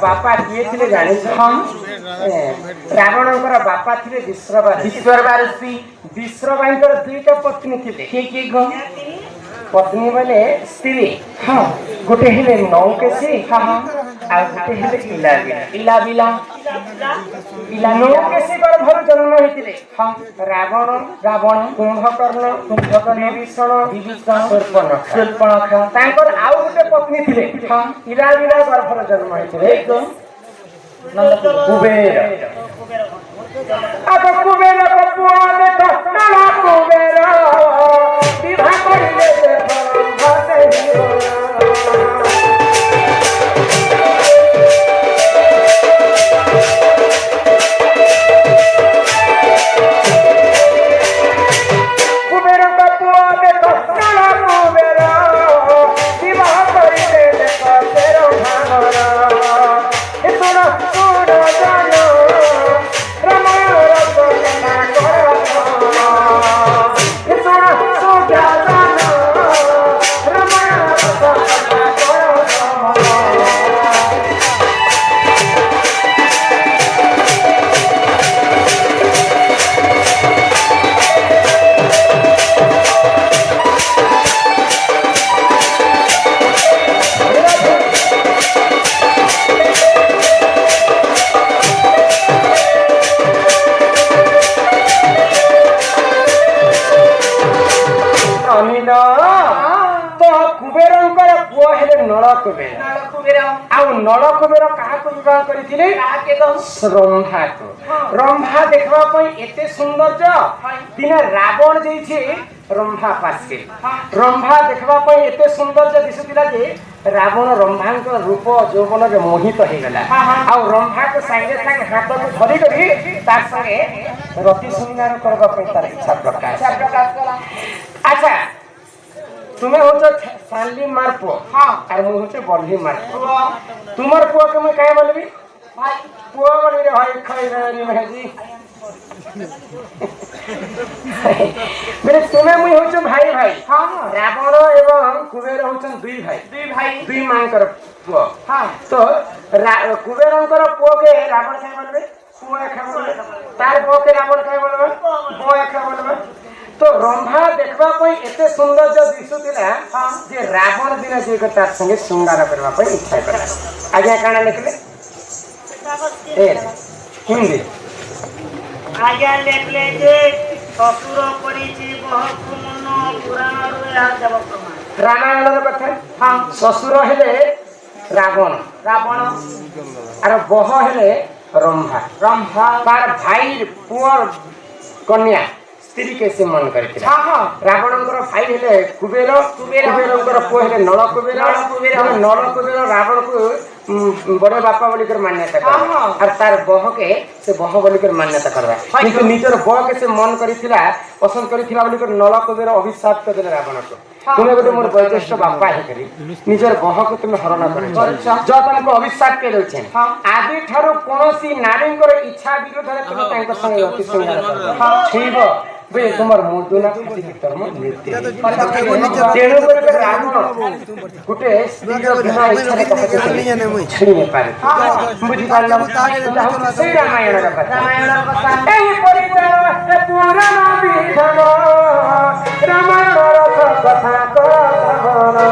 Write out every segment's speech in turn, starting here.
बापा किए थे जाने रावणंकर बापा थे विश्रवा विश्रवा ऋषि विश्रवाईंकर दुईटा पत्नी थे किए गो पत्नी बोले स्त्री हाँ गोटे हेले नौकेशी हाँ आ गोटे हेले इला बिला नौकेशी गर्भर जन्म होते हाँ रावण रावण कुंभकर्ण विभीषण शूर्पणखा तांकर आउ गोटे पत्नी थे हाँ इला बिला गर्भर जन्म होते कुबेर अब कुबेर को पुआ देखो नला कुबेर विवाह करिले देखो भासे कुबेर को पुआ देखो नला कुबेर विवाह करिले देखो तेरो भागरा इतना सुनो जानो रामायण रचना करो इतना सुनो जानो रामायण रचना करो नलकुबेर क्या करते रंभा को रंभा देखा एते सौंदर्य दिने रावण जाइए रंभा पासे रंभा देखा एते सौंदर्य दिशुला जे रावण रंभा रूप यौवन में मोहित हो गला आ रंभा को सागे सागे हाथ को धरी करी तार संगे रति श्रृंगार करबा तार इच्छा प्रकाश अच्छा तुम्हें हो साली मार पुओ हाँ और मु होचे बल्ही मार तुमर पुओ के मैं काहे बोलबी भाई पुओ बोली रे भाई खाई रे महजी मेरे तुम्हें मुई होचे भाई भाई हां रावण एवं कुबेर होचन दुई मांकर पुओ हां तो कुबेरंकर पुओ के रावण काहे बोलबे पुओ एखा बोलबे तार पुओ के रावण काहे बोलबे पुओ एखा बोलबे तो रंभा देखबा पई एते सौंदर्य दिसुतिला जे रावण दिन जे तार संगे श्रृंगार करबा पई इच्छा करला आज्ञा काना लिखले ए हिंदी आज्ञा लिखले जे ससुर परिची बहुकुमन पुराण रो या जब प्रमाण रामायण रो कथा हां ससुर हेले रावण आर बह हेले रंभा तार भाई पुअर कन्या स्त्री कैसे मन करते रावणंकर भाई हेले कुबेरंकर पुओ हेले नलकुबेर रावण को बड़े बापा बोलिकर मान्यता कर और तार बह के से बह बोलिकर मान्यता करबा किंतु निजर बह के से मन करिथिला पसंद करिथिला बोलिकर नलकुबेर अभिशाप कर देले रावण को तुम्हें गोटे मोर वैज्येष्ठ बापा हे करी निजर बह को तुम हरण कर जो तुमको अभिशाप के देछे आदि ठारो कोनोसी नारींकर इच्छा विरुद्ध रे तुम तांकर संगे अति संगार करबा छेबो बे तुमर मुदुना किछि कर्म मृत्यु तेणु कर रावण गुटे स्त्री बिना इच्छा रे कहे छीने पारे बुझि पारलम श्री रामायण का कथा एही परिचय पुराण विधान रामायण रथ कथा कथा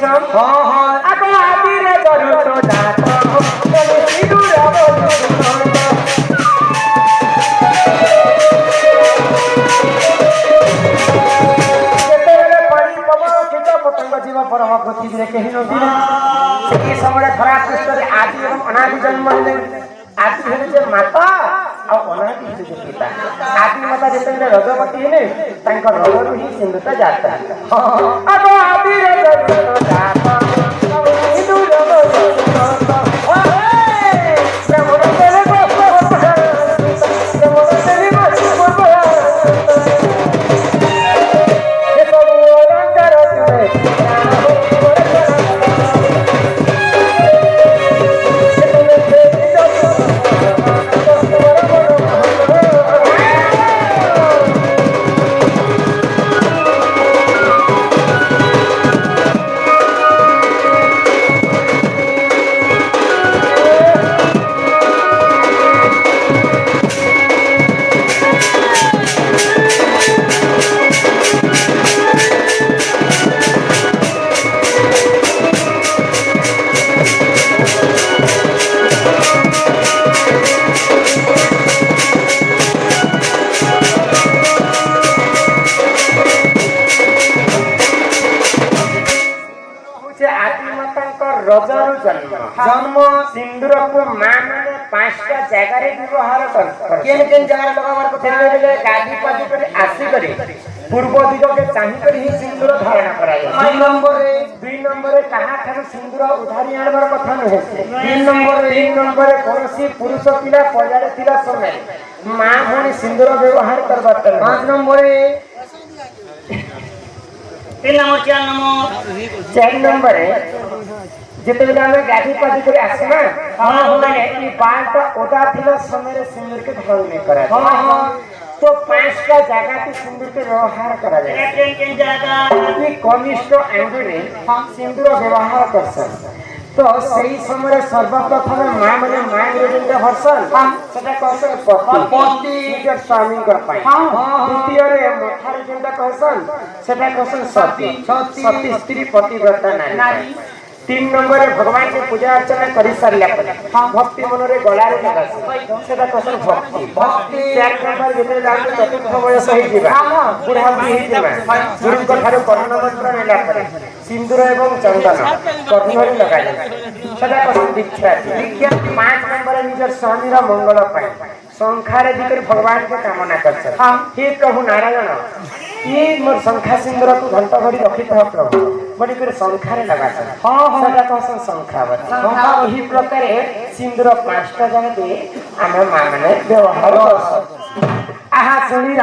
ଛମ୍ ଆଗ ଆଦିରେ କରୁତ ଜାତ ସିନ୍ଦୁର ଯେତେବେଳେ ପାଣି ପବନ କୀଟ ପତଙ୍ଗ ଜୀବ ପରମ ପୃଥିବୀରେ କେହି ନଥିଲେ ସେହି ସମୟରେ ଧରା ପୃଷ୍ଠରେ ଆଦି ଏବଂ ଅନାଦି ଜନ୍ମ ହେଲେ ଆଦି ହେଲେ ଯେ ମାତା ଆଉ ଅନାଦି ହେଲେ ଯେ ପିତା ଆଦି ମାତା ଯେତେବେଳେ ରଜବତୀ ହେଲେ ତାଙ୍କ ରଜରୁ ହିଁ ସିନ୍ଦୁର ଜାତ ଆଗ ଆଦିରେ କରୁତ ଜାତ ସିନ୍ଦୁର ରଜରୁ ଜନ୍ମ ସିନ୍ଦୁରକୁ ମା ମାନେ 5ଟା ଜାଗାରେ ବ୍ୟବହାର କରନ୍ତି କେନ୍ କେନ୍ ଜାଗାରେ ଲଗାବାର କଥା ଗାଧି ପାଧି କରି ଆସିକରି ପୂର୍ବ ଦିଗକେ ଚାହିଁକରି ହିଁ ସିନ୍ଦୁର ଧାରଣ କରାଯାଏ 2 ନମ୍ବରରେ କାହାଠାରୁ ସିନ୍ଦୁର ଉଧାରି ଆଣିବାର କଥା ନୁହେଁ 3 ନମ୍ବରରେ କୌଣସି ପୁରୁଷ ପିଲା ପଜାରେ ଥିଲା ସମୟରେ ମା ଭଉଣୀ ସିନ୍ଦୁର ବ୍ୟବହାର କରବାର 5 ନମ୍ବରରେ 4 ନମ୍ବରରେ ଯେତେବେଳେ ଆମେ ଗାଧି ପାଧି କରି ଆସିବା ମାନେ ଏ ବାଳଟା ଓଦା ଥିଲା ସମୟରେ ସିନ୍ଦୁରକେ ଧାରଣ नहीं କରାଯାଏ तो 5टा ଜାଗାଟି ସିନ୍ଦୁରକେ ବ୍ୟବହାର କରାଯାଏ କନିଷ୍ଠ ଆଙ୍ଗୁରେ ସିନ୍ଦୁର ବ୍ୟବହାର କରସନ୍ तो सही समय सर्वप्रथम माँ मैंने माँ गोविंद भरसन सेटा कहसन पति निजर स्वामी कर पाए द्वितीय रे मथार जेंदा कहसन सेटा कहसन सती सती स्त्री पतिव्रता नारी 3 नंबर भगवान के पूजा अर्चना करि सारला परे भक्ति मन रे गला रे लगास सेटा कहसन भक्ति 4 नंबर जेते लाग चतुर्थ बयस होई जिबा बुढ़ा भी होई जिबा गुरु को थारे कर्ण मंत्र नेला परे सिंदूर एवं चंदन कठोरी लगा जाए सेटा कहसन दीक्षा 5 नंबर निजर स्वामी रा मंगल पाए संखारे दिकर भगवान के कामना करछन हे प्रभु नारायण ये मोर संखा सिंदूर को घंटा भरी रखित हो प्रभु बड़ी कर संखारे लगाछन सेटा कहसन संखावत संखा ओही प्रकार सिंदूर 5टा जगह दे आमे मां माने व्यवहार करछन आहा सुनी